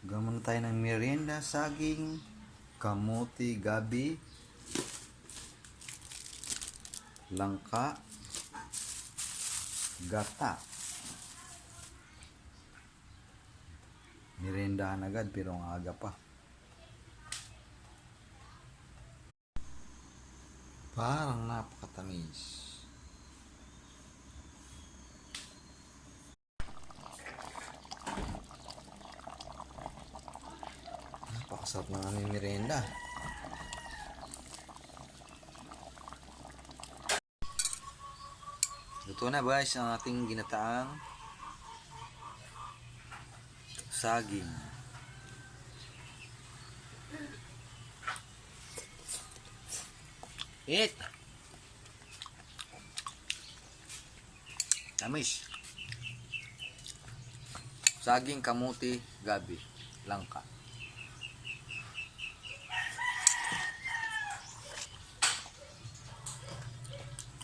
Gamon tayo ng merienda, saging, kamuti, gabi, langka, gata. Meriendahan agad pero ang aga pa. Parang napakatamis. Napakasarap ng aming merienda. Luto na guys ang ating ginataang saging. Eat! Tamis. Saging, kamuti, gabi, langka.